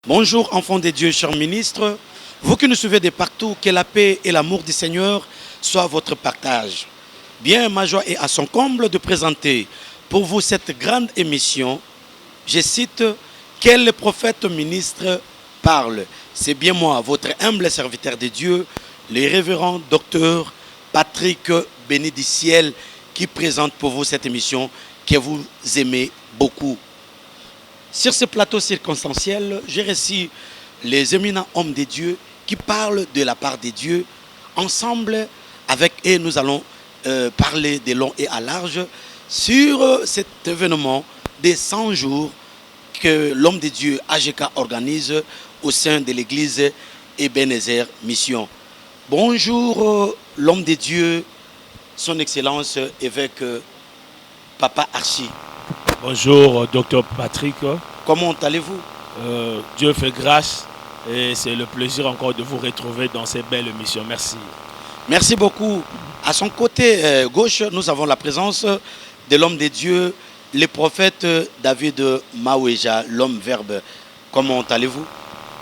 Bonjour enfants de Dieu, chers ministres. Vous qui nous suivez de partout, que la paix et l'amour du Seigneur soient votre partage. Bien, ma joie est à son comble de présenter pour vous cette grande émission. Je cite « Quel le prophète ministre parle ». C'est bien moi, votre humble serviteur de Dieu, le révérend docteur Patrick Bénédiciel, qui présente pour vous cette émission que vous aimez beaucoup. Sur ce plateau circonstanciel, j'ai reçu les éminents hommes de Dieu qui parlent de la part de Dieu. Ensemble, avec eux, nous allons parler de long et à large sur cet événement des 100 jours que l'homme de Dieu, AGK, organise au sein de l'église Ebenezer Mission. Bonjour, l'homme de Dieu, son Excellence, évêque Papa Archie. Bonjour, docteur Patrick. Comment allez-vous? Dieu fait grâce et c'est le plaisir encore de vous retrouver dans ces belles émissions. Merci. Merci beaucoup. À son côté gauche, nous avons la présence de l'homme de Dieu, le prophète David Maouéja, l'homme verbe. Comment allez-vous?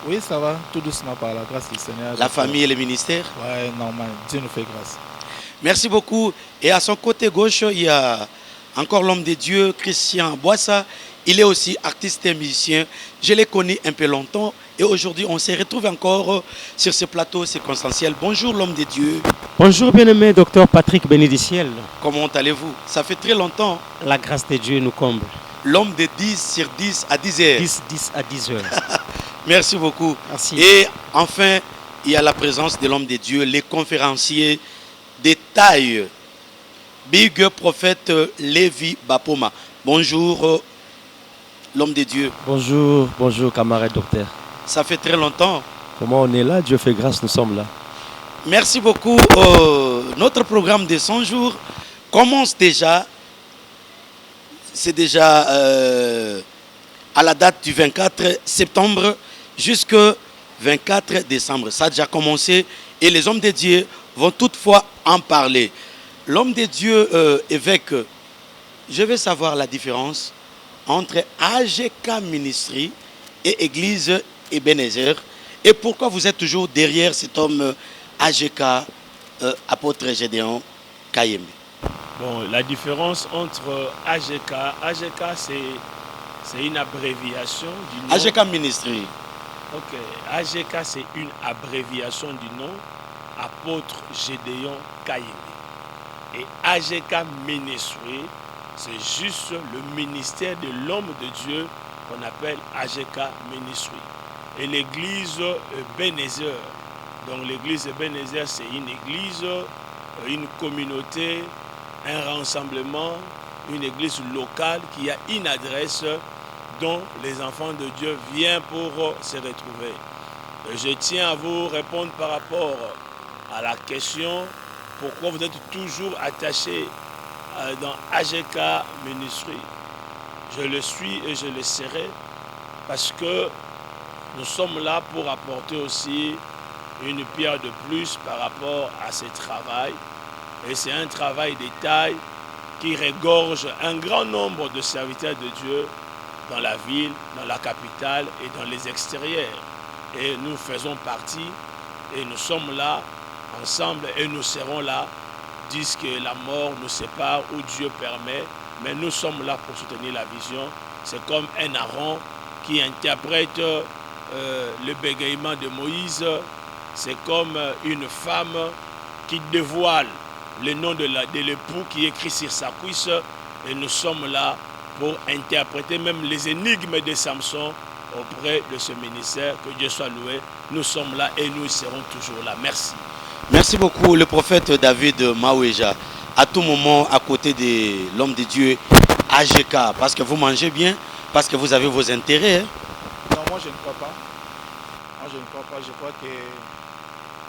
Oui, ça va, tout doucement par la grâce du Seigneur. La famille et le ministère? Oui, normal, Dieu nous fait grâce. Merci beaucoup. Et à son côté gauche, il y a encore l'homme de Dieu, Christian Boissa. Il est aussi artiste et musicien. Je l'ai connu un peu longtemps et aujourd'hui, on se retrouve encore sur ce plateau circonstanciel. Bonjour l'homme de Dieu. Bonjour bien-aimé docteur Patrick Bénédiciel. Comment allez-vous? Ça fait très longtemps. La grâce de Dieu nous comble. L'homme de 10 sur 10 à 10 heures. 10 à 10 heures. Merci beaucoup. Merci. Et enfin, il y a la présence de l'homme de Dieu, les conférenciers de taille. Big prophète Lévi Bapoma. Bonjour l'homme de Dieu. Bonjour camarade docteur. Ça fait très longtemps. Comment on est là? Dieu fait grâce, nous sommes là. Merci beaucoup. Notre programme de 100 jours commence déjà. C'est déjà à la date du 24 septembre jusqu'au 24 décembre. Ça a déjà commencé et les hommes de Dieu vont toutefois en parler. L'homme de Dieu, évêque, je veux savoir la différence entre AGK Ministry et Église Ebenezer. Et pourquoi vous êtes toujours derrière cet homme AGK, apôtre Gédéon Kayembe? Bon, la différence entre AGK c'est une abréviation du nom. AGK Ministry. Ok, AGK c'est une abréviation du nom apôtre Gédéon Kayembe. Et AGK Ministry, c'est juste le ministère de l'homme de Dieu qu'on appelle AGK Ministry. Et l'église Ebenezer. Donc l'église Ebenezer, c'est une église, une communauté, un rassemblement, une église locale qui a une adresse dont les enfants de Dieu viennent pour se retrouver. Et je tiens à vous répondre par rapport à la question pourquoi vous êtes toujours attaché dans AGK Ministry. Je le suis et je le serai parce que nous sommes là pour apporter aussi une pierre de plus par rapport à ce travail. Et c'est un travail de taille qui regorge un grand nombre de serviteurs de Dieu dans la ville, dans la capitale et dans les extérieurs. Et nous faisons partie et nous sommes là ensemble et nous serons là. Disent que la mort nous sépare ou Dieu permet, mais nous sommes là pour soutenir la vision. C'est comme un Aaron qui interprète le bégaiement de Moïse. C'est comme une femme qui dévoile le nom de l'époux qui écrit sur sa cuisse. Et nous sommes là pour interpréter même les énigmes de Samson auprès de ce ministère. Que Dieu soit loué. Nous sommes là et nous serons toujours là. Merci. Merci beaucoup, le prophète David Maouéja. À tout moment, à côté de l'homme de Dieu, AGK, parce que vous mangez bien, parce que vous avez vos intérêts. Hein? Non, moi je ne crois pas. Moi je ne crois pas. Je crois que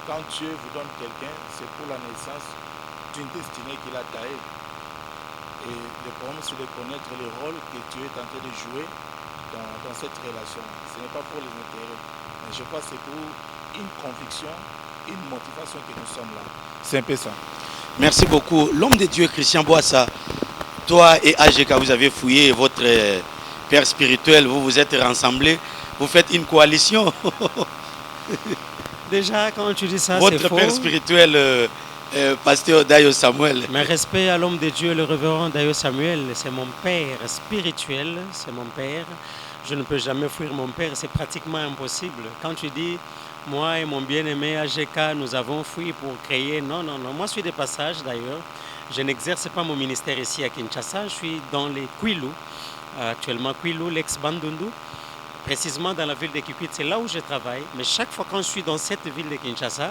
quand Dieu vous donne quelqu'un, c'est pour la naissance d'une destinée qu'il a taillée. Et le problème, c'est de connaître le rôle que Dieu est en train de jouer dans cette relation. Ce n'est pas pour les intérêts. Mais je crois que c'est pour une conviction, une motivation que nous sommes là. C'est un peu ça. Merci beaucoup. L'homme de Dieu, Christian Boissa, toi et AGK, vous avez fouillé votre père spirituel, vous vous êtes rassemblés vous faites une coalition. Déjà, quand tu dis ça, c'est Votre faux. père spirituel, pasteur Dayo Samuel. Mais respect à l'homme de Dieu, le révérend Dayo Samuel, c'est mon père spirituel, c'est mon père. Je ne peux jamais fuir mon père, c'est pratiquement impossible. Quand tu dis, moi et mon bien-aimé AGK, nous avons fui pour créer... Non, non, non, moi je suis de passage d'ailleurs. Je n'exerce pas mon ministère ici à Kinshasa, je suis dans les Kwilu, actuellement Kwilu, l'ex-Bandundu, précisément dans la ville de Kikwit, c'est là où je travaille. Mais chaque fois quand je suis dans cette ville de Kinshasa,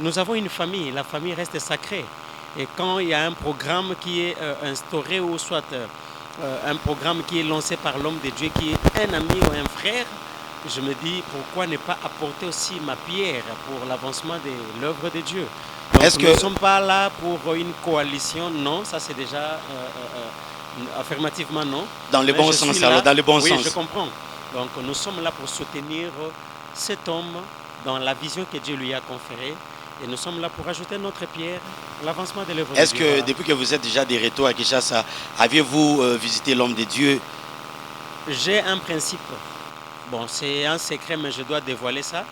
nous avons une famille, la famille reste sacrée. Et quand il y a un programme qui est instauré ou soit un programme qui est lancé par l'homme de Dieu, qui est un ami ou un frère, je me dis pourquoi ne pas apporter aussi ma pierre pour l'avancement de l'œuvre de Dieu. Donc, nous ne sommes pas là pour une coalition, non, ça c'est déjà affirmativement non. Dans le bon sens, alors, dans le bon sens. Oui, je comprends. Donc nous sommes là pour soutenir cet homme dans la vision que Dieu lui a conférée. Et nous sommes là pour ajouter notre pierre à l'avancement de l'œuvre de Dieu. Est-ce que depuis que vous êtes déjà de retour à Kinshasa, aviez-vous visité l'homme de Dieu? J'ai un principe. Bon, c'est un secret, mais je dois dévoiler ça.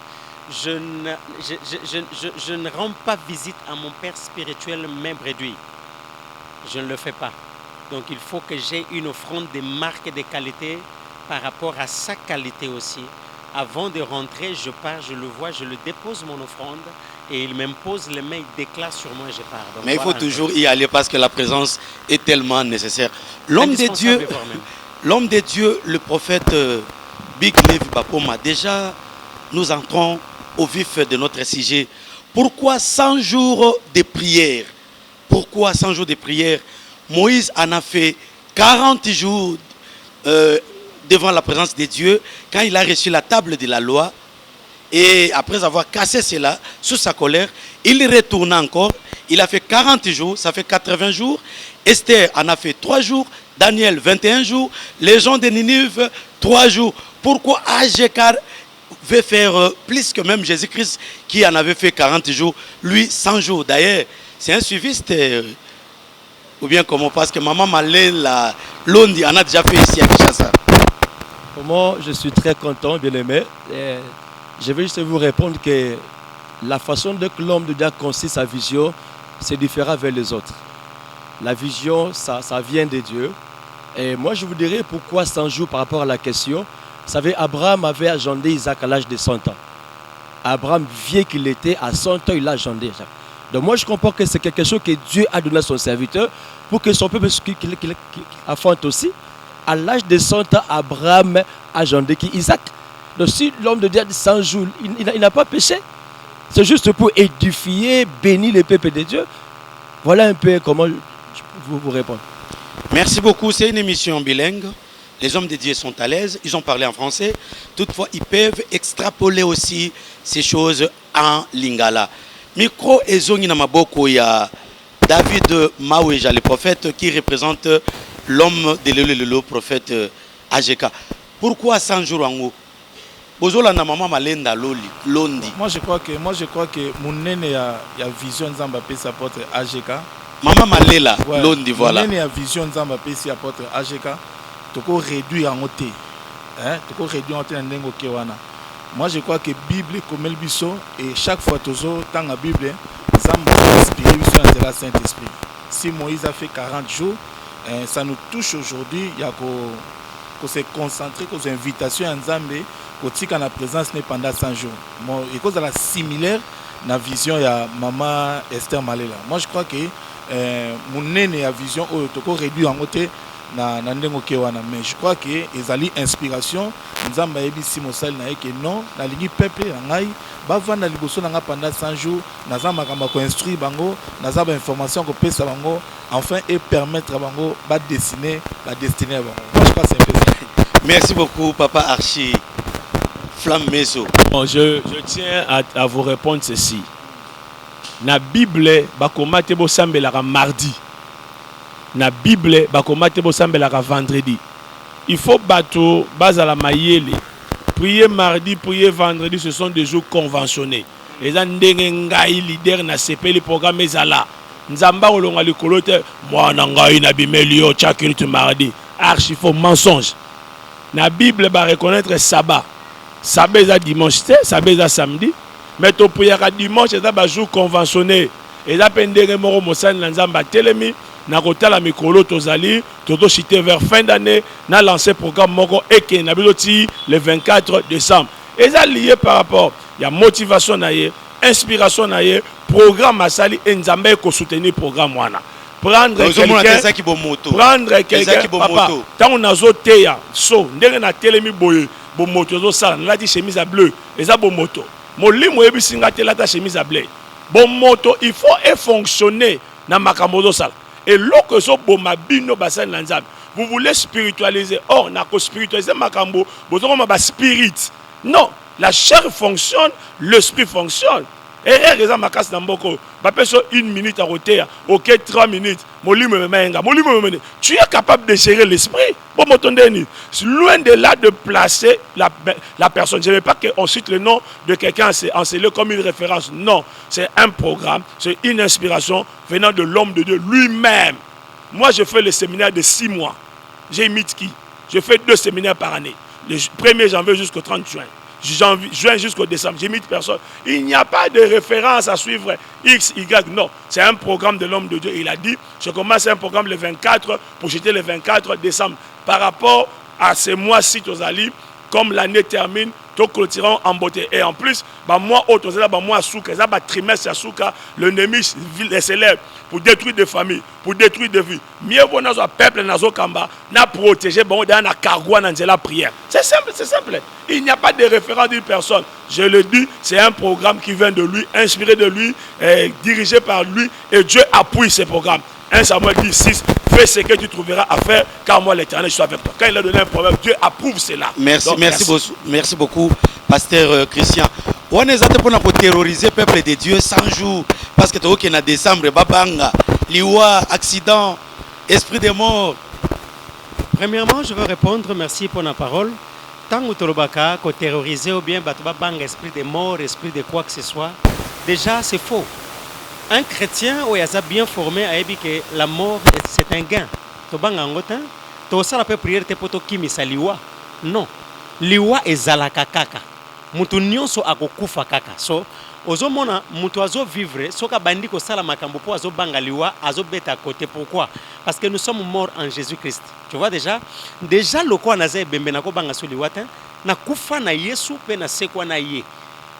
Je ne rends pas visite à mon père spirituel même réduit. Je ne le fais pas. Donc il faut que j'ai une offrande de marque de qualité par rapport à sa qualité aussi. Avant de rentrer, je pars, je le vois, je le dépose mon offrande et il m'impose les mains, il déclare sur moi et je pars. Donc, mais il faut toujours y aller parce que la présence est tellement nécessaire. L'homme de Dieu, le prophète Big Levi Bapoma, déjà nous entrons au vif de notre sujet. Pourquoi 100 jours de prière? Pourquoi 100 jours de prière? Moïse en a fait 40 jours devant la présence de Dieu quand il a reçu la table de la loi. Et après avoir cassé cela, sous sa colère, il retourne encore. Il a fait 40 jours, ça fait 80 jours. Esther en a fait 3 jours. Daniel, 21 jours. Les gens de Ninive, 3 jours. Pourquoi AGK veut faire plus que même Jésus-Christ qui en avait fait 40 jours, lui 100 jours? D'ailleurs, c'est un suiviste. Ou bien comment? Parce que Maman Malène, la Londi, en a déjà fait ici à Kinshasa. Moi, je suis très content, bien aimé. Je vais juste vous répondre que la façon dont l'homme de Dieu a conçu sa vision, c'est différent vers les autres. La vision, ça vient de Dieu. Et moi, je vous dirais pourquoi 100 jours par rapport à la question. Vous savez, Abraham avait agendé Isaac à l'âge de 100 ans. Abraham, vieux qu'il était, à 100 ans, il a agendé Isaac. Donc moi, je comprends que c'est quelque chose que Dieu a donné à son serviteur pour que son peuple qu'il affronte aussi. À l'âge de 100 ans, Abraham a agendé Isaac. Donc si l'homme de Dieu a dit 100 jours, il n'a pas péché. C'est juste pour édifier, bénir le peuple de Dieu. Voilà un peu comment je peux vous répondre. Merci beaucoup. C'est une émission bilingue. Les hommes de Dieu sont à l'aise. Ils ont parlé en français. Toutefois, ils peuvent extrapoler aussi ces choses en lingala. Micro et Zongi Namaboko, il y a David Maoueja, le prophète, qui représente l'homme de le prophète AGK. Pourquoi 100 jours en haut? Moi je crois que mon nene y a vision Nzamba sa apôtre AGK. Maman Malela Londi, voilà. Mon nene y a vision Nzamba sa apôtre AGK. Toko réduire en ôté. Toko réduire en ôté ndengo kewana. Moi je crois que Bible comme el biso et chaque fois toujours dans la Bible Nzamba inspiré biso dans la Saint-Esprit. Si Moïse a fait 40 jours, ça nous touche aujourd'hui, il y a qu'on se concentrer aux invitations à Nzambe. Quand la présence n'est pendant 100 jours. Et cause de la similaire, la vision, il y a Maman Esther Malela. Moi, je crois que mon nene a vision, il y réduit en côté, mais je crois que les alliés inspiration, nous avons dit que non, la ligue peuple, pendant 100 jours, nous avons construit, nous avons information enfin, et permettre à dessiner la destinée. Moi, je crois que c'est un peu ça. Merci beaucoup, Papa Archie. Flamme Meso. Bon, je tiens à vous répondre ceci. Na Bible, bakomate bo sambelaka mardi. Na Bible, bakomate bo sambelaka vendredi. Il faut bateau, bazala mayele. Prier mardi, prier vendredi, ce sont des jours conventionnés. Les andenge ngai leader na CP le programme ezala. Nzamba olonga likolo te mwana ngai na bimeli yo chakiri tu mardi. Archi faux mensonge. Na Bible ba reconnaître sabbat. ça beza dimanche, ça beza samedi. Mais to prière dimanche, c'est un jour conventionné. Et là, pendant moro mosani nanzamba telemi, na kotala mikolo tozali, toto chité vers fin d'année, na lancé programme moko eke na biloti le 24 décembre. Et ça lié par rapport, il y a motivation naie, inspiration naie, programme asali enzambe ko soutenir programme wana. Prendre quelqu'un, papa, tant on a zoteya, so, ndenge na telemi boye, bo moto zo sala, na di chemise à bleu, et ça bo moto. Molimo yebi singa tela ta chemise à bleu. Bon moto, il faut fonctionner na makambo zo sala. Et lorsque zo bo mabino basan lanzab, vous voulez spiritualiser, oh, na ko spiritualiser makambo, bozo ko ma spirit. Non, la chair fonctionne, l'esprit fonctionne. Et raison ma casse d'amboko, bapeso 1 minute à roter, ok 3 minutes, tu es capable de gérer l'esprit. Bon, loin de là de placer la personne. Je ne veux pas qu'on cite le nom de quelqu'un en scellé comme une référence. Non, c'est un programme, c'est une inspiration venant de l'homme de Dieu lui-même. Moi, je fais le séminaire de 6 mois. J'imite qui? Je fais 2 séminaires par année. Le 1er janvier jusqu'au 30 juin. Juin jusqu'au décembre, j'imite personne. Il n'y a pas de référence à suivre X, Y, non. C'est un programme de l'homme de Dieu. Il a dit, je commence un programme le 24 pour jeter le 24 décembre. Par rapport à ces mois-ci, comme l'année termine, nous clôturons en beauté. Et en plus, moi, trimestre à Souka, l'ennemi s'élève pour détruire des familles, pour détruire des vies. Mieux vaut un peuple nazo kamba, na protéger bon dans la cargoua dans la prière. C'est simple, c'est simple. Il n'y a pas de référence d'une personne. Je le dis, c'est un programme qui vient de lui, inspiré de lui, dirigé par lui, et Dieu appuie ce programme. 1 Samuel 10:6, fais ce que tu trouveras à faire, car moi l'Éternel, je suis avec toi. Quand il a donné un problème, Dieu approuve cela. Merci, donc, merci beaucoup, pasteur Christian. On est pour terroriser le peuple de Dieu 100 jours, parce que tu es en décembre, babanga, liwa, accident, esprit de mort. Premièrement, je veux répondre, merci pour la parole. Tant que tu terroriser ou bien babanga, esprit de mort, esprit de quoi que ce soit, déjà c'est faux. Un chrétien où il a bien formé a dit que la mort c'est un gain. Tu banga ngotin, tu sala pe prière te poto kimi saliwa. Non. Liwa ezalaka kaka. Mutu nyonso akokufa kaka. So ozomona mutu azo vivre soka bandi ko sala makambo po azo banga liwa azo beta à côté. Pourquoi? Parce que nous sommes morts en Jésus-Christ. Tu vois déjà le quoi naze bembe na ko banga so liwa ta na kufa na Yesu pe na sekwa na ye.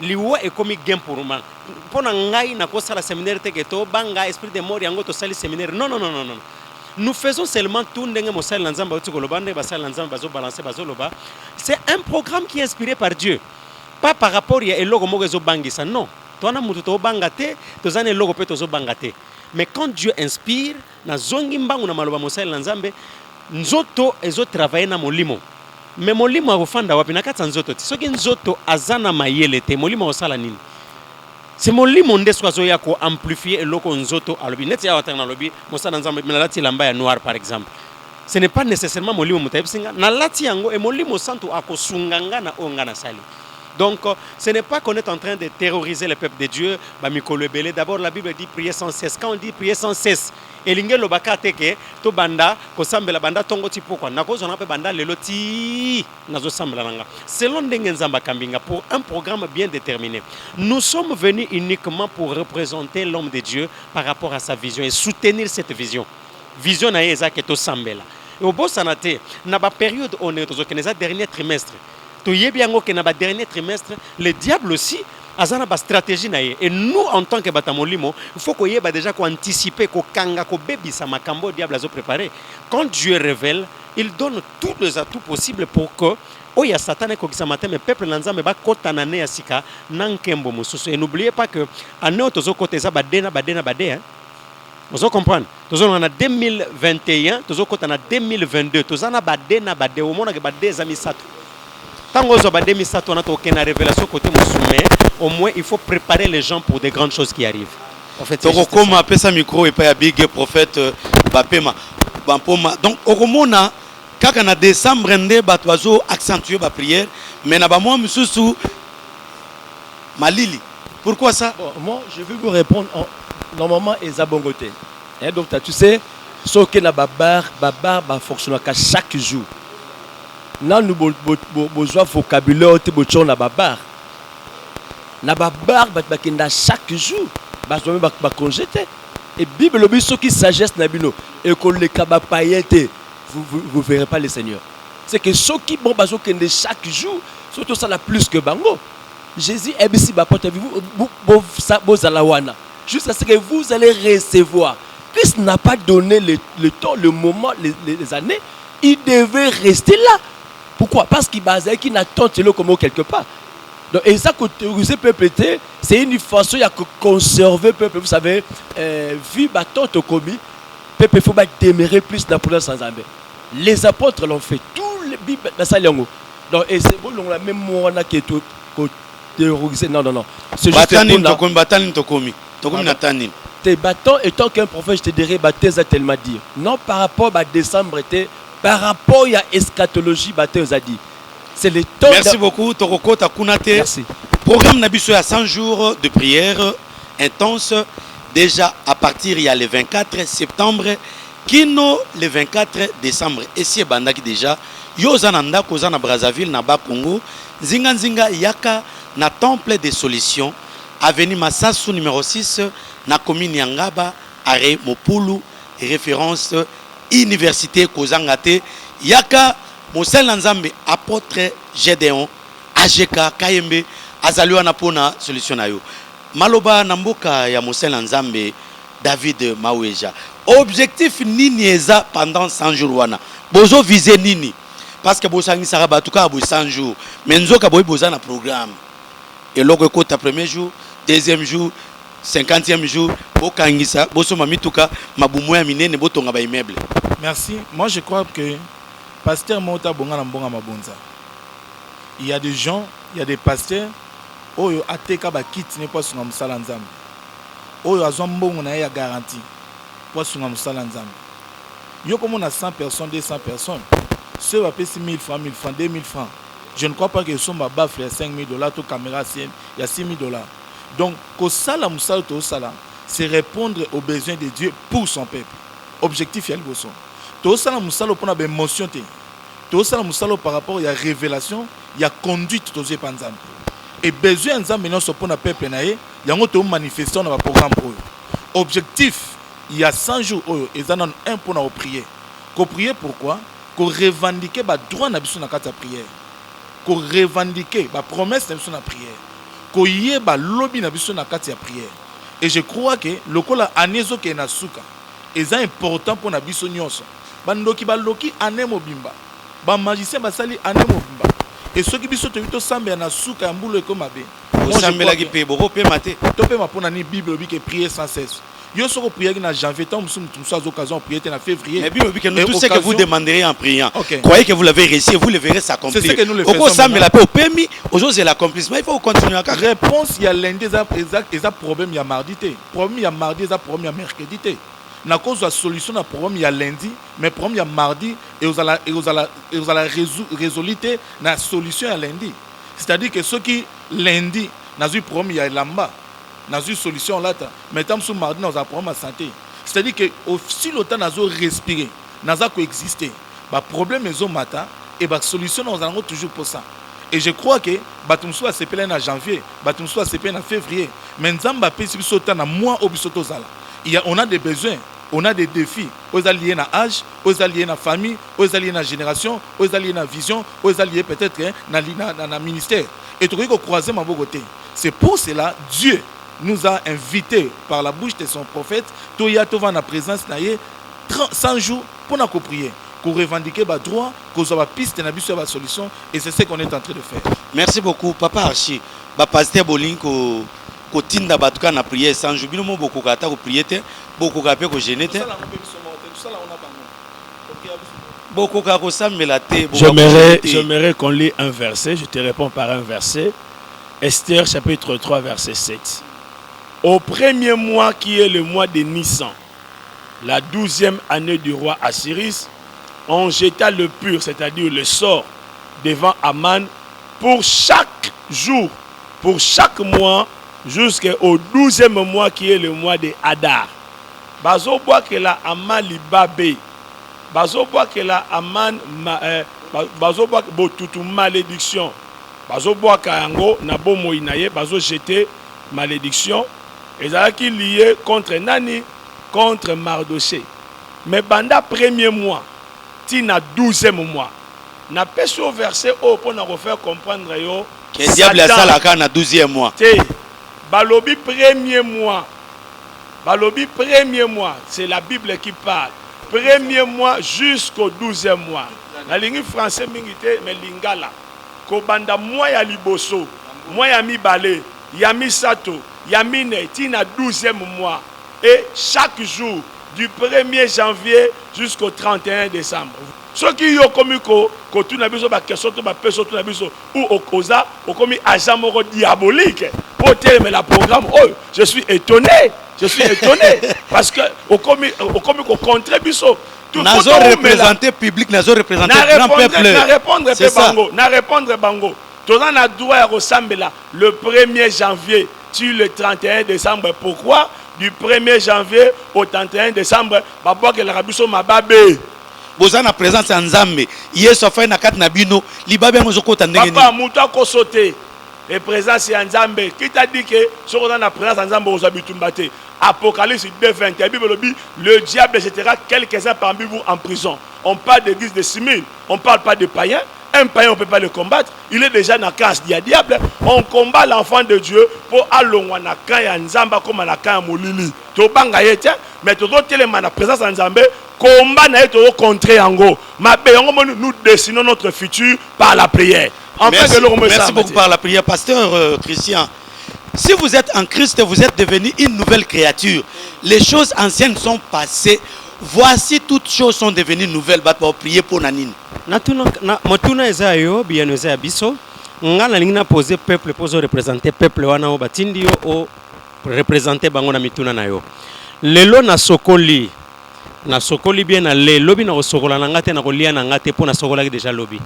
Liwa est comme gain pour moi. Pour ngai na ko sala séminaire te keto banga esprit de mort yango to sali séminaire. Non. Nous faisons seulement tout ndenge mosal nzamba otiko lobande basal nzamba bazo balancer bazo loba. C'est un programme qui est inspiré par Dieu. Pas par rapport à eloko moko zo bangisa. Non. Tona mutu to bangate, to zane eloko pe to zo bangate. Mais quand Dieu inspire, na zongi mbangu na maloba mosal nzambe, nzoto ezo travailler na molimo. Mais molimo akofanda wapi na kata nzoto ti. Soki nzoto azana mayele te, molimo osala nini? C'est molimo ndeso azoya ko amplifier eloko nzoto alobi. Neti ya watana alobi, mosala nzambe menalati lamba ya noir par exemple. Ce n'est pas nécessairement molimo mutayibsinga. Na lati yango e molimo santo akosunganga na onga na sali. Donc, ce n'est pas qu'on est en train de terroriser le peuple de Dieu. D'abord, la Bible dit prier sans cesse. Quand on dit prier sans cesse, elinge lobaka teke to banda ko sambela banda tongo ti pokwa nako zona pe banda lelo ti nazo sambela nanga. Selon ndenge nzamba kambinga pour un programme bien déterminé. Nous sommes venus uniquement pour représenter l'homme de Dieu par rapport à sa vision et soutenir cette vision. Vision na eza ke to sambela. Et au beau sanate na ba période on est au dernier trimestre. Dans dernier trimestre, le diable aussi a une stratégie. Et nous, en tant que Batamolimo, il faut qu'on ait déjà anticiper, qu'on kanga, qu'on bébi sa makambo, diable a préparé. Quand Dieu révèle, il donne tous les atouts possibles pour que il y a Satan et que matin mais peuple nanzambe ba kota na ne asika nankembo mususu. Et n'oubliez pas que année tozo côté ça badena. Vous comprenez? Tozo en 2021, tozo côté en 2022, tozo na badena au monde que badé amis sato. Tant qu'on a aucune révélation côté musulman, au moins il faut préparer les gens pour des grandes choses qui arrivent. En fait, donc comme appelle ça micro et pas un big prophète Bapema. Donc au moment quand en décembre ndé batwazo accentuer ba prière, mais na ba moi mususu malili. Pourquoi ça? Bon, moi je vais vous répondre normalement ezabongote. Et donc tu sais ce que na babar ba fonctionne chaque jour. nanu bozwa vocabulaire te bocho na babar. Na babar bakenda chaque jour. Bazwa ba congé te. Et Bible lobi soki sagesse na bino et que le kaba païete vous verrez pas le Seigneur. C'est que ceux qui bon bazo kende chaque jour, surtout ça la plus que bango. Jésus ebisi ba porte vous alawana. Jusqu'à ce que vous allez recevoir. Christ n'a pas donné le temps, le moment, les années. Il devait rester là. Pourquoi? Parce qu'il basait qu'il n'attend le comme quelque part. Donc, et ça, que peuple, c'est une façon de conserver le peuple. Vous savez, vu ma tante commis, le peuple, il faut demeurer plus dans la sans armée. Les apôtres l'ont fait. Tous les Bibles, dans ça, donc, et c'est bon, on a même moi qui est terrorisé. Non. C'est juste tes bâtons, étant qu'un prophète, je te dirais, baptême a tellement dit. Non par rapport à décembre, par rapport à eschatologie, baptême a dit. C'est le temps. Merci beaucoup, Toroko Takunate. Merci. Programme Nabiso à 100 jours de prière intense. Déjà à partir, il y a le 24 septembre, Kino le 24 décembre. Et si Bandaki déjà, Yozananda, Kozana Brazzaville, Naba Congo, Zinga Yaka, na Temple des Solutions, Avenue Massassou numéro 6, na commune Yangaba, Are Mopulu, référence Université Kozangate, Yaka. Mosel Nzambe, apôtre Gédéon, AGK, Kayembe, Azalua Napona, solution na yo. Maloba Namboka ya Mosel Nzambe, David Maweja. Objectif nini eza pendant 100 jours wana. Bozo viser nini? Parce que bosangi saraba tuka abo 100 jours. Menzoka boy boza na programme. Et logo kota premier jour, deuxième jour, 50e jour, bokangisa, boso mamituka, mabumoya minene botonga ba immeuble. Merci. Moi je crois que pasteur Mota Bonga Nambonga Mabonza. Il y a des gens, il y a des pasteurs, oyo ateka ba kit ne pas sur musala nzambe. Oyo azambongo na ya garantie pas sur musala nzambe. Yo comme on a 100 personnes, 200 personnes, ceux va payer 1000 francs, 1000 francs, 2000 francs. Je ne crois pas que son bafle il y a 5000 $, tout caméra il y a 6000 $. Donc ko sala musala to sala, c'est répondre aux besoins de Dieu pour son peuple. Objectif yali boson. Tout ça, nous allons prendre des émotions. Tout ça, nous allons par rapport à la révélation, il y a conduite aux épanzam. Et besoin d'ensemble, nous sommes pour le peuple naïe, il y a un manifestation dans le programme. Objectif, il y a 100 jours, ils en ont un pour nous prier. Qu'on prier pourquoi? Qu'on revendique le droit de la prière. Qu'on revendique la promesse de la prière. Qu'on y ait le lobby de la prière. Et je crois que le coup là, anézo qui est na souka, c'est important pour la biso nyonso. Bandoki baloki anemo bimba. Ba magicien basali anemo bimba. Et ceux qui biso to sambe na souka mbulo ko mabe. Moi sambela ki pe boko pe maté. To pe mapona ni Bible bi que prier sans cesse. Yo soko prier na janvier tant nous sommes occasion prier en février. Mais Bible que nous tout ce que vous demanderez en priant. Okay. Croyez que vous l'avez réussi, vous le verrez s'accomplir. C'est ce que nous le faisons. Oko sambela pe au permis, aujourd'hui c'est l'accomplissement, il faut continuer à réponse il y a lundi exact problème il y a mardi té. Problème il y a mardi ça problème il y a mercredi té. Na cause de la solution na problème il y a lundi mais problème il y a mardi et vous allez résoudre na solution à lundi. C'est-à-dire que ceux qui lundi na eu problème il y a lamba na eu solution là mais tant sur mardi nous avons problème à santé. C'est-à-dire que si le temps nous respirer nous coexister ba problème les matin et ba solution nous allons toujours pour ça. Et je crois que batumso a sepelé en janvier, batumso a sepelé en février mais nzamba pe si biso temps na mois au biso tozala. On a des besoins, on a des défis. Aux alliés à âge, aux alliés à famille, aux alliés à génération, aux alliés à vision, aux alliés peut-être dans ministère. Et tout le monde croiser ma côté. C'est pour cela Dieu nous a invités par la bouche de son prophète, Toya Tova na présence naie 100 jours pour nous prier, pour revendiquer le droit, pour avoir piste na biso la solution et c'est ce qu'on est en train de faire. Merci beaucoup papa Archie. Ba pasteur Bolinko kotinda batuka na prière sans jour bino mo boko kata ko prier te boko ka pe ko gêner te boko ka ko sambela te. J'aimerais qu'on lit un verset, je te réponds par un verset. Esther chapitre 3 verset 7. Au premier mois qui est le mois de Nissan, la 12e année du roi Assyris, on jeta le pur, c'est-à-dire le sort devant Aman pour chaque jour, pour chaque mois jusqu'au 12e mois qui est le mois de Hadar. Bazo bois que la Aman libabe. Bazo bois que la Aman bazobwaka botutu malédiction bazobwaka yango na bomoi na ye bazojete malédiction ezalaki lié contre nani contre Mardoché mais banda premier mois tina 12e mois na pesi au verset au pour nous faire comprendre yo que diable a salaka na 12e mois te balobi premier mois c'est la Bible qui parle premier mois jusqu'au 12e mois na lingi français mingité mais lingala ko banda mois ya liboso mois ya mibale ya misato ya mine tina 12e mois et chaque jour du 1er janvier jusqu'au 31 décembre. Ceux qui ont commis que tout n'a besoin de question, tout n'a besoin ou au causa, au commis agent moro diabolique pour terminer la programme. Oh, je suis étonné parce que au commis qu'on contribue. Nazo représenté public, nazo représenté grand peuple. Na répondre bango. Tout le monde a droit à ressembler là. Le 1er janvier, tu le 31 décembre. Pourquoi? Du 1er janvier au 31 décembre, Babo que l'Arabie Mababe. Bozana présence en Nzambe. Hier sofa na kat na bino, libabe ngozoko tandengeni. Papa muta ko sauter. Et présence en Nzambe. Qui t'a dit que ce qu'on a la présence en Nzambe aux habitumbate. Apocalypse 2:20. La Bible dit le diable jettera quelques-uns parmi vous en prison. On parle d'église de 6000. On parle pas de païens. Un païen, on ne peut pas le combattre. Il est déjà dans la case du diable. On combat l'enfant de Dieu pour aller à la case Nzamba comme à la case Molili. Mais tout la présence en Nzambe, combat n'a été contre Yango. Nous dessinons notre futur par la prière. Merci beaucoup par la prière. Pasteur Christian, si vous êtes en Christ, vous êtes devenu une nouvelle créature. Les choses anciennes sont passées. Voici toutes choses sont devenues nouvelles. Vous prier pour Nanine. Motuna eza yo bien eza biso ngana lingina poser peuple poser représenter peuple wana o batindi yo o représenter bango na mituna na yo lelo na sokoli bien na le lobi na sokola na ngate na kolia na ngate po na sokola ki déjà lobi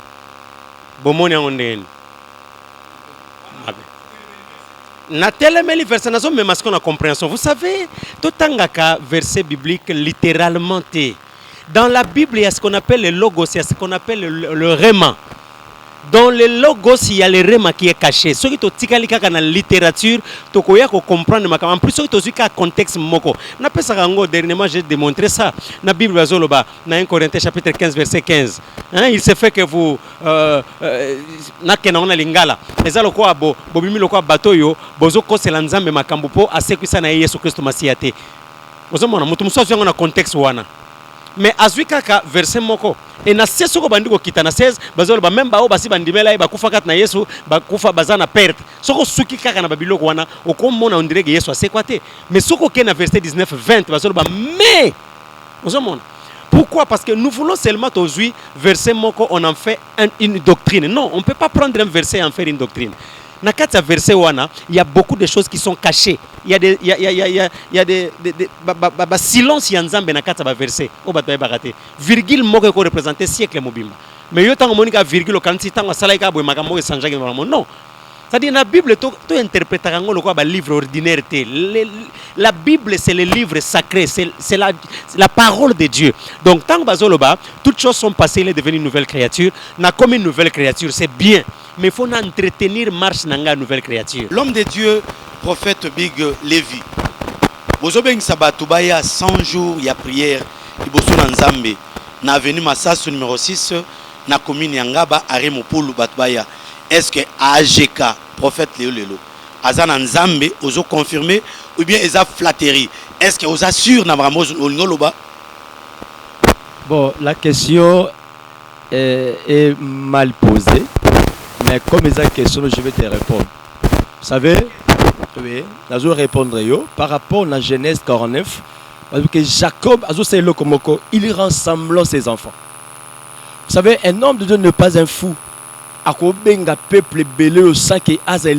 bomoni yango ndeni na telemeli verset nazo même parce qu'on a compréhension. Vous savez tout tangaka verset biblique littéralement té. Dans la Bible, il y a ce qu'on appelle le logos, il y a ce qu'on appelle le réma. Dans le logos, il y a le réma qui est caché. Ce qui est dans la littérature, tu peux comprendre. En plus, ce qui est dans le contexte, dernièrement, j'ai démontré ça. Dans la Bible, dans 1 Corinthiens chapitre 15, verset 15. Il se fait que vous... nakena lingala ezalo ko abo bobimi lokwa bato yo bozo ko selanzambe makambo po asekwisa na Yesu Kristo masiate ozomona mutu musozo yango na contexte wana mais azwi kaka verset moko et na seso ko bandiko kita na 16 bazolo ba même ba o basi bandimela ba kufa kat na Yesu ba kufa bazana perte soko suki kaka na babiloko wana okomona on dirait que Yesu asekwate mais soko ke na verset 19 20 bazolo ba mais ozomona. Pourquoi? Parce que nous voulons seulement aujourd'hui verset moko on en fait une doctrine. Non, on ne peut pas prendre un verset et en faire une doctrine. Dans quatre versets wana, il y a beaucoup de choses qui sont cachées. Il y a des silence yanzambe na quatre versets. O bato barate. Virgule moko ko représenter siècle mobimba. Mais yo tango monika virgule quand si tango sala ka boy makambo sanjaki non. C'est-à-dire la Bible tout interpréter le livre ordinaire. La Bible c'est le livre sacré, c'est la parole de Dieu. Donc tant que toutes choses sont passées, il est devenu une nouvelle créature. Na comme une nouvelle créature, c'est bien, mais il faut entretenir marche nanga nouvelle créature. L'homme de Dieu, prophète Big Lévi. Bozobeng sabatubaya 100 jours il y a prière, iboso na Nzambe. Na avenue Massasu numéro 6, na commune Yangaba Aremopulu Batubaya. Est-ce que AGK, prophète Léo Lelo, Azan Nzambe, oso confirmé ou bien eza flatterie? Est-ce que vous assure na Ramos Olingoloba? Bon, la question est mal posée, mais comme c'est une question, je vais te répondre. Vous savez, oui, je vais répondre par rapport à Genèse 49, parce que Jacob, il rassemble ses enfants. Vous savez, un homme de Dieu n'est pas un fou. Peuple belé au sang qui a c'est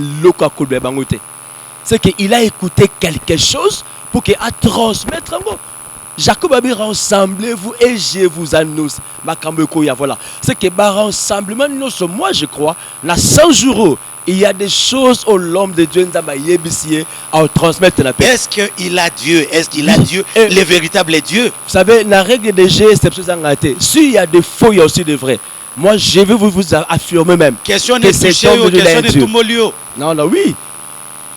qu'il a écouté quelque chose pour qu'il a transmettre en gros. Jacob a dit rassemblez-vous et je vous annonce. Voilà. C'est que par rassemblement, moi je crois, dans 100 jours, il y a des choses au l'homme de Dieu à transmettre la paix. Est-ce qu'il a Dieu? Est-ce qu'il a Dieu, le véritable Dieu? Vous savez, la règle de G, c'est ce que s'il y a des faux, il y a aussi des vrais. Moi, je vais vous affirmer même Question que de cet toucher, homme de Dieu, il question est de Dieu. tout molio. Non, non, oui.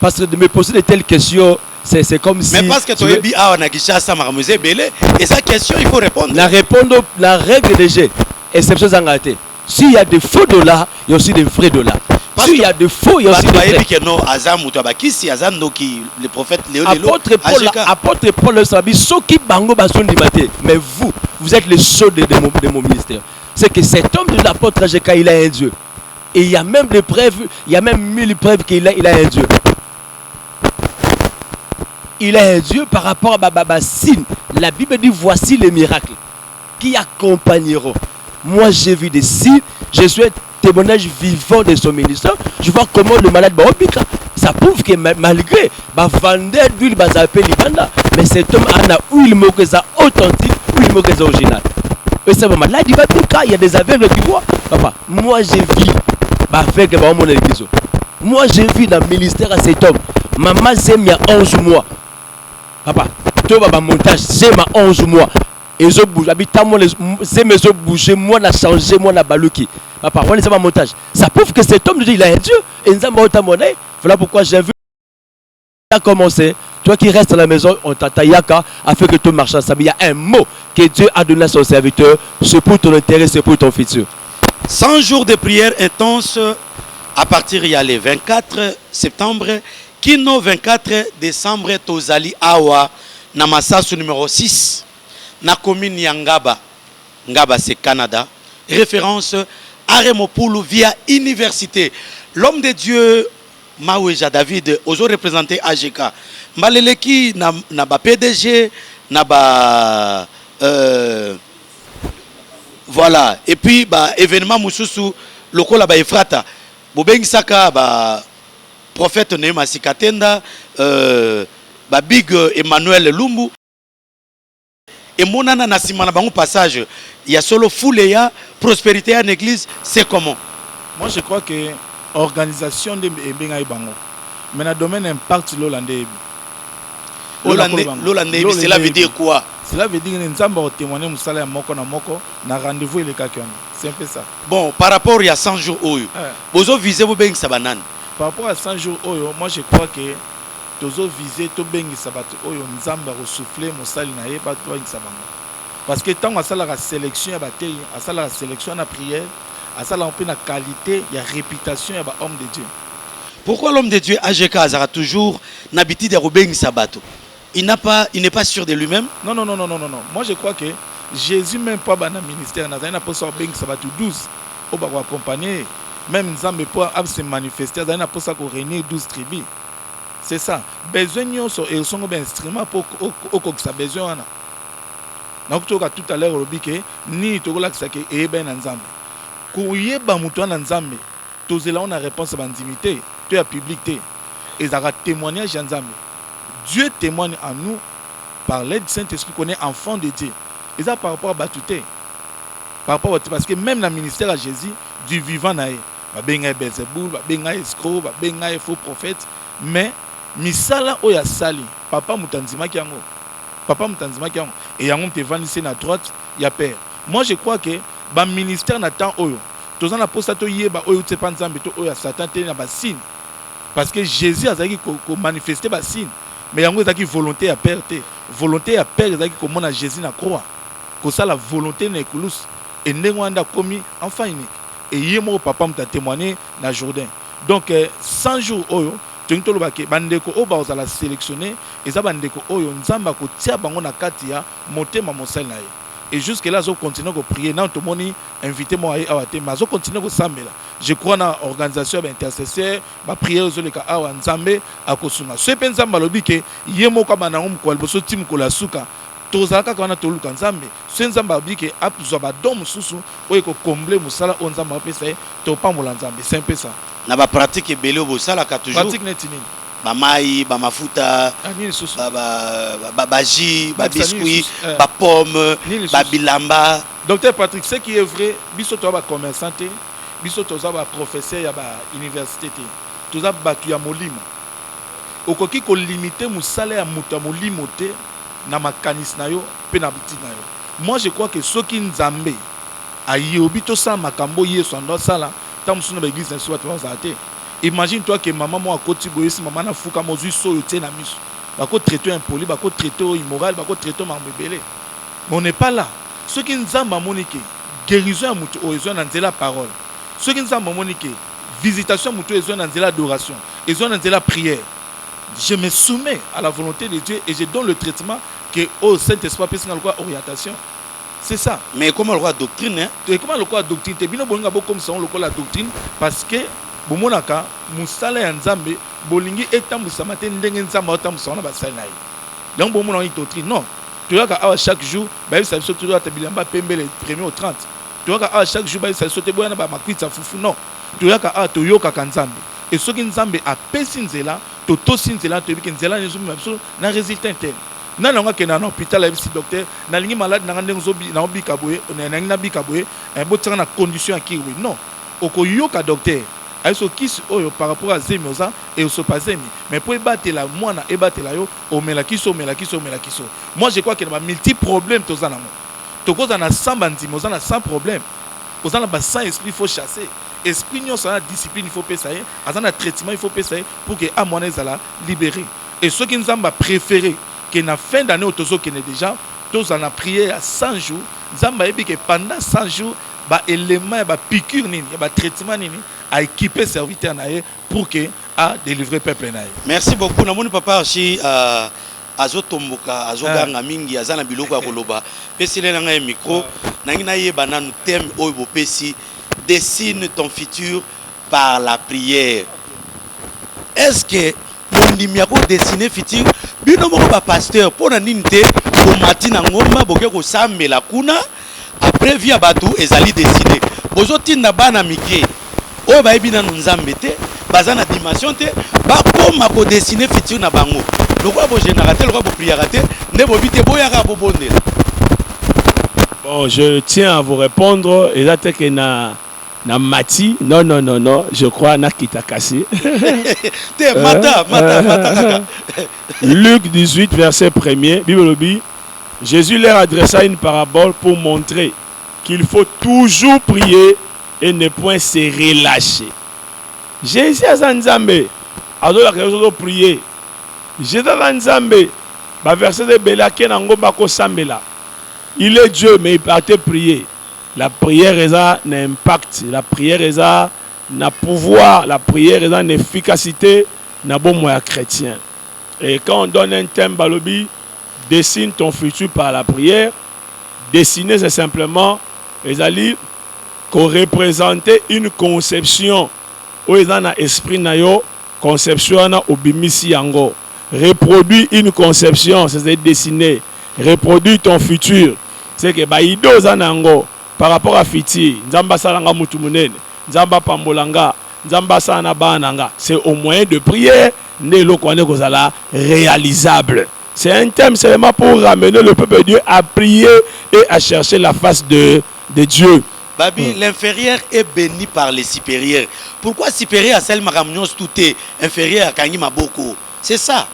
Parce que de me poser de telles questions, c'est comme si... Mais parce que tu es bien à Nagishasa Marmuzé Belé, et sa question, il faut répondre. La règle des jeux, exception Zangaté. S'il y a des faux dollars, il y a aussi des vrais dollars. S'il y a des faux, il y a aussi des vrais. Le prophète Léo Apôtre Paul le Sabi, ceux qui bango bason du matin. Mais vous êtes le sceau de mon ministère. C'est que cet homme de l'apôtre AGK, il a un Dieu. Et il y a même des preuves, il y a même 1000 preuves qu'il a un Dieu. Il a un Dieu par rapport à signe. La Bible dit voici les miracles qui accompagneront. Moi j'ai vu des signes, je suis un témoignage vivant de son ministère. Je vois comment le malade va au. Ça prouve que malgré vendeur d'huile bazapé libanda, mais cet homme a huile moqueza authentique, huile moqueza original. Et c'est vraiment là il va tout cas, il y a des aveugles qui voient. Papa, moi j'ai vu avec mon église. Moi j'ai vu dans le ministère à cet homme. Maman c'est il y a 11 mois. Papa, tu vas montage, c'est ma 11 mois. Et je bouge, habitamment c'est mes os bougé, moi n'a changé, moi n'a baluki. Papa, on est ma montage. Ça prouve que cet homme dit il a un Dieu. Et nous avons autant monnaie. Voilà pourquoi j'ai vu a commencé. Toi qui restes à la maison, on t'attaillaka afin que tout marche ensemble. Il y a un mot que Dieu a donné à son serviteur. C'est pour ton intérêt, c'est pour ton futur. 100 jours de prière intense à partir il y a le 24 septembre. Kino 24 décembre Tozali Awa Namasasu numéro 6 na commune Yangaba. Ngaba c'est Canada. Référence Aremopulu via université. L'homme de Dieu Maoueja David ozo représenté AGK. Mbaleleki na ba PDG na ba voilà et puis ba événement mususu lokola ba Efrata. Bobengisaka ba prophète Neema Sikatenda, Big Emmanuel Lumbu. Et mon nana nasimana bango passage, il y a solo fouleya, prospérité en église, c'est comment? Moi je crois que organisation de Bengaï Bango. Mais dans le domaine impact l'Hollandais. L'Hollandais, cela veut dire quoi? Cela veut dire que nous avons témoigné Moussala Moko na Moko, na rendez-vous et les Kakion. C'est un peu ça. Bon, par rapport il y a 100 jours, vous avez visé vos bengs sabanan. Par rapport à 100 jours, moi je crois que tozo visé to bengi sabato oyo nzamba ko souffler mosali na ye ba to sabanga. Parce que tant à ça la sélection ya batei, à ça la sélection na prière, à ça la on peut na qualité, il y a réputation ya ba homme de Dieu. Pourquoi l'homme de Dieu AGK a toujours n'habitude de bengi sabato? Il n'est pas sûr de lui-même. Non. Moi je crois que Jésus même pas dans le ministère na pas pour bengi sabato 12 au ba accompagner. Même Nzambe pour se manifester, il y a pour ça qu'on réunit 12 tribus. C'est ça. Besoin de sont instruments pour que ça besoin. Donc tout à l'heure on dit que ni to la que et ben Nzambe. Couiller ba muto na Nzambe. Tous là on a réponse à intimité, tu as publicité. Et ça va témoignage Nzambe. Dieu témoigne en nous par l'aide du Saint-Esprit qu'on est enfant de Dieu. Et ça par rapport à Batouté. Par rapport à parce que même dans le ministère à Jésus du vivant naé. Benga Belzeboul, benga escroc, benga faux prophète, mais misala oya sali, papa mutanzima kiango. Papa mutanzima kiango et yango te vanissé na droite, ya père. Moi je crois que ba ministère na temps oyo, tozana na posta to yeba oyo te panzambe to oya satan te na ba signe. Parce que Jésus a zaki ko manifester ba signe, mais yango zaki volonté ya père te. Volonté ya père zaki ko mona Jésus na croix. Ko ça la volonté na ekulus et ndengwanda komi enfin unique. Et hier, mon papa m'a témoigné dans le Jourdain. Donc, 100 jours, tu as dit que bandeko oba ozala sélectionné et ça bandeko oyo nzamba ko tia bango na katia motema mosel na ye. Et jusque là zo continuer à prier na to moni invité moi à te mazo continuer à sambela. Je crois na organisation intercesseur ba prière zo leka awa nzambe akosunga. Ce pe nzamba lobi ke yemo kwa bana ngom ko alboso tim ko la suka. Tozalaka kana toluka nzambe ce nzamba biki apuzwa ba dom mususu oyo ko combler musala on nzamba pesa to pambola nzambe c'est un peu ça na ba pratique belé bosala ka toujours pratique netini ba mai ba mafuta ba jus ba biscuit ba pomme ba bilamba. Docteur Patrick, ce qui est vrai biso to ba commerçant te biso to ba professeur ya ba université te to za batu ya molimo okoki ko limiter musala ya muta molimo te na makanis na yo pe na biti na yo. Moi je crois que ceux qui nzambe ayobi to sa makambo yeso ando sala ta musuna ba église na so to zate. Imagine toi que maman mo akoti boyesi maman na fuka mo zui so yote na miso. Ba ko traiter impoli, ba ko traiter immoral, ba ko traiter mambebele. Mais on n'est pas là. Ceux qui nous ont mamonike guérison à mutu oezo na nzela parole. Ceux qui nous ont mamonike visitation à mutu oezo na nzela adoration, oezo na nzela prière. Je me soumets à la volonté de Dieu et je donne le traitement que au Saint-Esprit peut dans le orientation. C'est ça. Mais comment le roi doctrine hein? Et comment le roi doctrine? Tu bien bonga comme ça on le la doctrine parce que bomonaka musala ya nzambe bolingi etambusa matin ndenge nzamba otambusa na basala na ye. Donc bomona doctrine non. Tu vois qu'à chaque jour, ça saute toujours à Tabilamba Pembe les 1er au 30. Tu vois qu'à chaque jour, ça saute à Makwitsa Fufu non. Tu vois qu'à Toyoka Kanzambe. Et ce qui Nzambe a Pessinzela, Toto Sinzela, tu vois que Nzela n'a résultat interne. Non, non, que dans l'hôpital, il y a un docteur, il y a un malade, il y a un bikaboué, il y a un bikaboué, il y a une condition qui est non. Au yoka docteur. Par rapport à Zemioza et au Sopazemi. Mais pour ébattre la moine et battre la yo, au Melakiso. Moi je crois qu'il y a multiples problèmes. Tous en a 100 bandits, on a 100 problèmes. On a 100 esprits, il faut chasser. Esprit, nous avons discipline, il faut payer ça. On a traitement, il faut payer ça pour que à mon la libérer. Et ceux qui nous ont préféré, que la fin d'année, tous qui est déjà, tous en a prié à 100 jours. Nous avons dit que pendant 100 jours, il y a des éléments, il y a des piqûres, il y a des traitements à équiper serviteurs pour que à délivrer le peuple. Merci beaucoup. Namoni papa aussi azotomboka azoganga mingi azana biloko ya koloba. Pesi le nanga micro nangina yeba nanu thème oyo bopesi dessine ton futur par la prière. Est-ce que mondimi ya ko dessiner futur bino moko ba pasteur pona nini te ko matina ngomba boke ko sambela kuna après via batu ezali dessiner. Bozotinda bana mike oyo bayebi nanu nzambe te baza na dimension te bakoma ko dessiner futur na bango lokwa bo générateur lokwa bo prière te nde bo bité boyaka bo bondela. Bon, je tiens à vous répondre et là que na mati non je crois na kitakasi te mata Luc 18 verset 1er Bible dit Jésus leur adressa une parabole pour montrer qu'il faut toujours prier et ne point se relâcher. Jésus a Nzambe, adola que prier. Jésus a Nzambe, ba verset de Belake nango bako sambela. Il est Dieu mais il partait prier. La prière est un impact, la prière est un pouvoir, la prière est une efficacité na bon moyen chrétien. Et quand on donne un thème balobi, dessine ton futur par la prière. Dessiner c'est simplement ezali qu'on représenter une conception où ils ont un esprit nayo conception na obimisi yango reproduire une conception c'est dessiner reproduire ton futur c'est que ba ido zanango par rapport à fiti nzamba salanga mutu munene nzamba pambolanga nzamba sana bananga c'est au moyen de prière né lokwane kozala réalisable. C'est un thème seulement pour ramener le peuple de Dieu à prier et à chercher la face de Dieu. Babi, l'inférieur est béni par les supérieurs. Pourquoi supérieur à celle maramnios tout est inférieur à Kangi Maboko? C'est ça.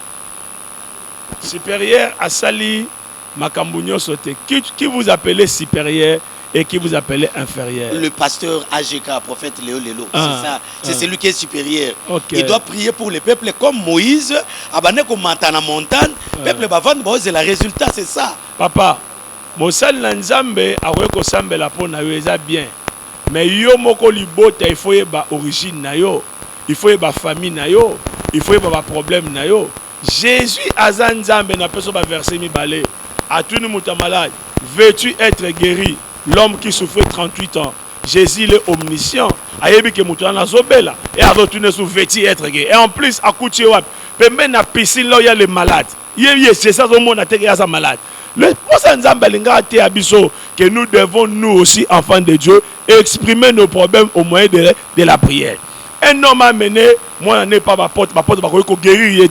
Supérieur à Sali Makambunyo Sote. Qui vous appelez supérieur et qui vous appelez inférieur? Le pasteur AGK, prophète Léo Lélo. C'est ça. C'est celui qui est supérieur. Okay. Il doit prier pour les peuples comme Moïse. Abane comme Mantana montagne. Peuple bavand, c'est le résultat, c'est ça. Papa, Mosal Nanzambe a rekosambe la peau na yo bien. Mais yo moko libota il faut yeba origine na yo. Il faut yeba famille na yo. Il faut yeba problème na yo. Jésus azanzambe na peso ba verset mi balé. A tout nous muta malade. Veux-tu être guéri? L'homme qui souffrait 38 ans. Jésus il est omniscient. Ayebi ke muta na zobela et a retourné sous vêtu être guéri. Et en plus a couché wap. Pembe na piscine là il y a les malades. C'est ça au monde a été malade. Le que nous devons nous aussi enfants de Dieu exprimer nos problèmes au moyen de la prière. Un homme a mené, moi n'est pas ma porte va guérir.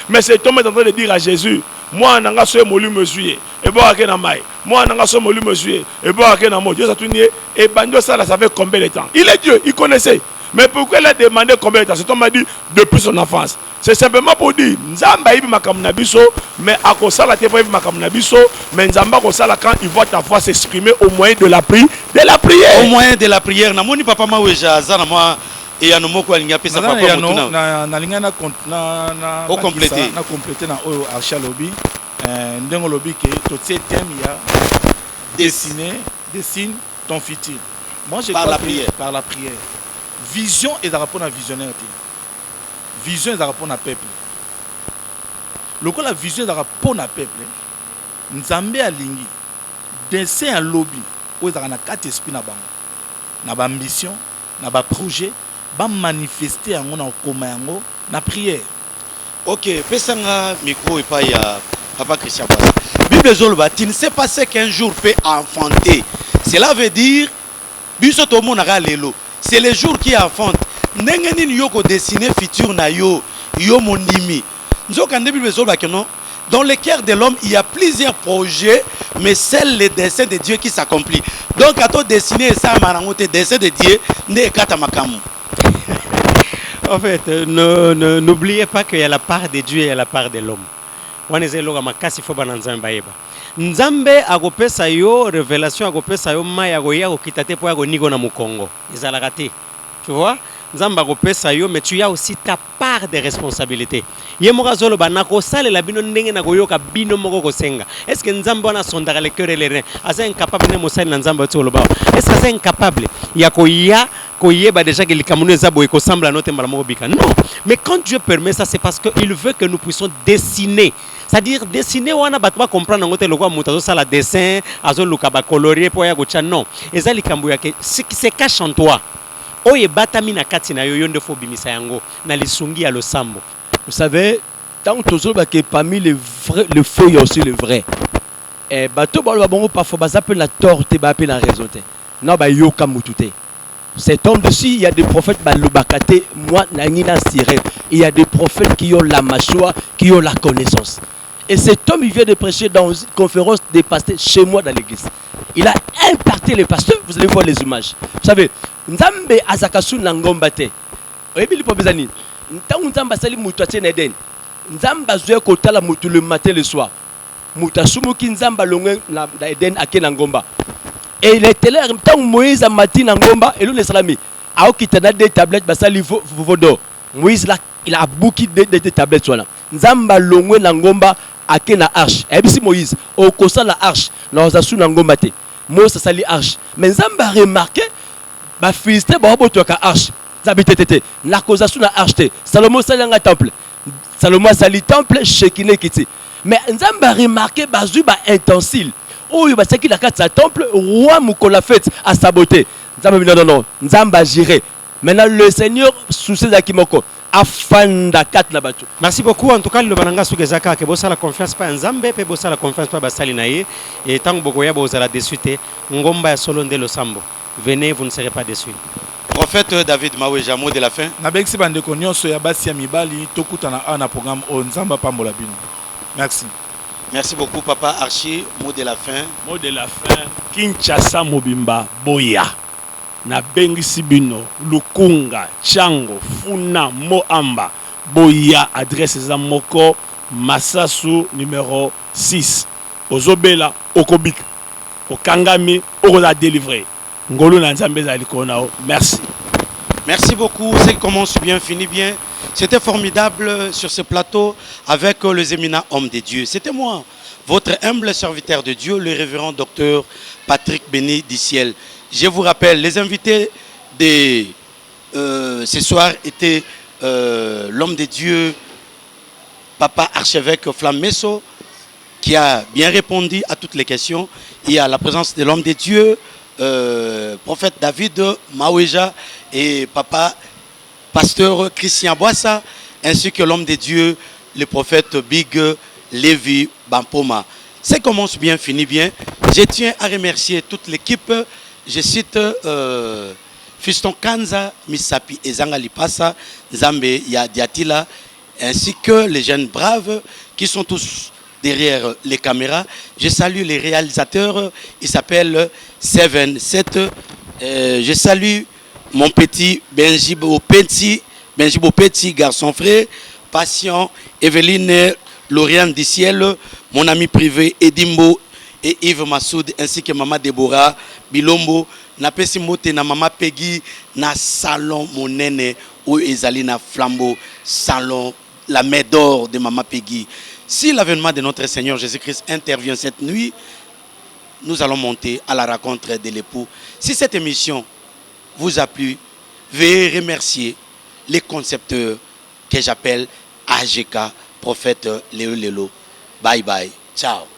Mais cet homme est en train de dire à Jésus, moi n'anga so molu monsieur et bon à na mai. Moi n'anga so molu monsieur et bon à na mo. Dieu a tourné et bandio ça ça fait combien de temps? Il est Dieu, il connaissait. Mais pourquoi il a demandé combien de temps? C'est on m'a dit depuis son enfance. C'est simplement pour dire, Nzamba ibi makamna biso, mais à cause ça la tête ibi makamna biso, mais Nzamba cause ça quand il voit ta foi s'exprimer au moyen de la prière, Au moyen de la prière, na moni papa Maweja zana moi et ya nomoko alinga pesa papa motuna. Na linga na compléter na oyo Archa lobby, ndengo lobby que tout ce thème il y a dessine ton futur. Moi je par la prière. Par la prière. Vision et de rapport à visionnaire. Vision et de rapport à peuple. Le coup la vision et de rapport à peuple. Nzambe alingi dessin un lobby où il y a quatre esprits na bango. Na ba ambition, na ba projet, ba manifester en on commun yango na prière. OK, pesanga micro et pas ya papa Christian Bassa. Bible zolba, tu ne sais pas ce qu'un jour peut enfanter. Cela veut dire biso to monaka lelo. C'est le jour qui enfante. Ndenge nini yo ko dessiner futur na yo mondimi. Nzoka nde Bible zolba que non. Dans le cœur de l'homme, il y a plusieurs projets, mais c'est le dessein de Dieu qui s'accomplit. Donc, à toi dessiner ça, le dessein de Dieu, n'est qu'à makamu. En fait, n'oubliez pas qu'il y a la part de Dieu et la part de l'homme. Nzambe agopesa yo révélation agopesa yo maya goya kokitate po ya nigo na mukongo. Ezalaka te. Tu vois? Nzamba agopesa yo, mais tu as aussi ta part de responsabilité. Yemoka zolo banako sale la bino ndenge na goyoka bino moko kosenga. Est-ce que Nzamba na sondaka le cœur et les reins? Asa incapable de mosali na Nzamba tsolo ba. Est-ce que c'est incapable? Ya koyeba déjà que likamuno ezabo eko semble à notre moko bika. Non. Mais quand Dieu permet ça, c'est parce qu'il veut que nous puissions dessiner. C'est-à-dire dessiner wana batba comprendre ngote lokwa mutazo sala dessin, azo luka ba colorier po ya gocha non. Eza likambo ya ke ce qui se cache en toi. Oye batami na kati na yo yonde fo bimisa yango na lisungi ya losambo. Vous savez, tant que parmi les vrais, le faux, il y a aussi le vrai. Et bateau parfois bah appelle la torte, bah appelle la raison. Non bah yo kamutute. Cet homme dessus, il y a des prophètes bah le bakate, moi nangina siré. Il y a des prophètes qui ont la mâchoire, qui ont la connaissance. Et cet homme, il vient de prêcher dans une conférence des pasteurs chez moi dans l'église. Il a impacté les pasteurs, vous allez voir les images. Vous savez, Nzambe azakasu nangombate. Oyebi lipo bezani. Ntango Nzamba sali mutu atene Eden. Nzamba zoe kotala mutu le matin le soir. Muta sumuki Nzamba longwe na Eden akena ngomba. Et il était là, ntango Moïse a matin ngomba et le salami. A okitana des tablettes basali vodo. Moïse là, il a bouki des tablettes voilà. Nzamba longwe na ngomba akena arche. Et bisi Moïse au kosa la arche. Na ozasu na ngomba te. Moïse sali arche. Mais Nzamba a remarqué ba Philistin ba oboto ka arche. Zabitete na koza suna arche. Salomon salanga temple. Salomon sali temple Shekine kiti. Mais Nzamba a remarqué bazu ba intensile. Oh il va saki la carte sa temple roi mukola fête à saboter. Nzamba non. Nzamba géré. Maintenant le Seigneur sous ses akimoko afanda kat na batu. Merci beaucoup en tout cas le bananga sugezaka ke bosa la confiance pas Nzambe pe bosa la confiance pas basali naye et tant bokoya bozala désuite ngomba ya solo nde losambo. Venez, vous ne serez pas déçus. Prophète David Maweja, mot de la fin. Nabexi bande konyoso ya basi ya mibali tokutana na programme o Nzamba pambola bino. Merci. Merci beaucoup papa Archie, mot de la fin. Mot de la fin. Kinshasa Mobimba Boya. Na bengisi bino Lukunga, Chango, Funa, Moamba. Boya adresse za moko Masasu numéro 6. Ozobela Okobik. Okangami Okola délivré. Ngolo na Nzambe za likonao. Merci. Merci beaucoup. C'est commence bien, finit bien. C'était formidable sur ce plateau avec les éminents hommes de Dieu. C'était moi, votre humble serviteur de Dieu, le révérend docteur Patrick Béni Diciel. Je vous rappelle, les invités de ce soir étaient l'homme de Dieu, Papa Archevêque Flammesso, qui a bien répondu à toutes les questions. Il y a la présence de l'homme de Dieu, prophète David Maweja et papa pasteur Christian Bassa, ainsi que l'homme de Dieu, le prophète Big Levi Bampoma. Ça commence bien, finit bien. Je tiens à remercier toute l'équipe. Je cite Fiston Kanza, Misapi et Zanga Lipasa, Zambé, Diatila, ainsi que les jeunes braves qui sont tous derrière les caméras. Je salue les réalisateurs, ils s'appellent 7. Je salue mon petit Benji Bopetti, garçon frère, patient, Evelyne Lauriane Diciel, mon ami privé Edimbo et Yves Massoud, ainsi que maman Déborah Bilombo, na pesi mote na maman Peggy, na salon monene où ezali na flambeau, salon, la main d'or de maman Peggy. Si l'avènement de notre Seigneur Jésus-Christ intervient cette nuit, nous allons monter à la rencontre de l'époux. Si cette émission vous a plu, veuillez remercier les concepteurs que j'appelle AGK, prophète Léo Lelo. Bye bye. Ciao.